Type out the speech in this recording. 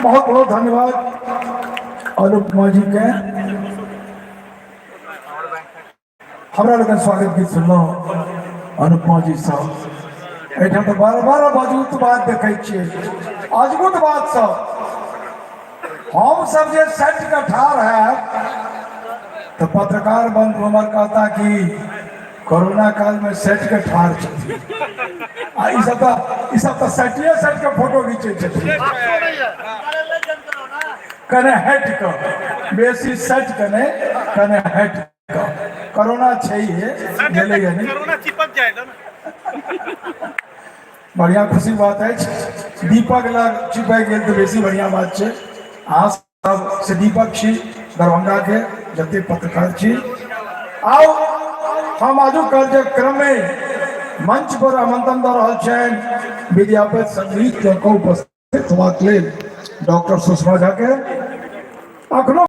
बहुत बहुत धन्यवाद अनुपमा जी के हमरा लोग स्वागत गीत सुनलो अनुपमा जी सब एठाम तो बार बार मजबूत बात देखे छे अजबूत बात सब हम सब जे सच का ठार है तो पत्रकार बंधु हमार कहता कि कोरोना काल में सेट के ठार सब तो सटिए सेट के फोटो खींचे कने हट कर बेसी सच कने कने हट कर कोरोना चाहिए गेले यानी कोरोना चिपक जाएगा ना बढ़िया खुशी बात है दीपक लग चिपक गेल तो बेसी बढ़िया बात है अहाँ सब से दीपक छी दरभंगा के जते पत्रकार छी आओ हम आजू कार्यक्रम में मंच पर आमंत्रण दे रहल छन विद्यापति संगीत के उपस्थित होबाक लेल डॉक्टर सुषमा झा के अखनो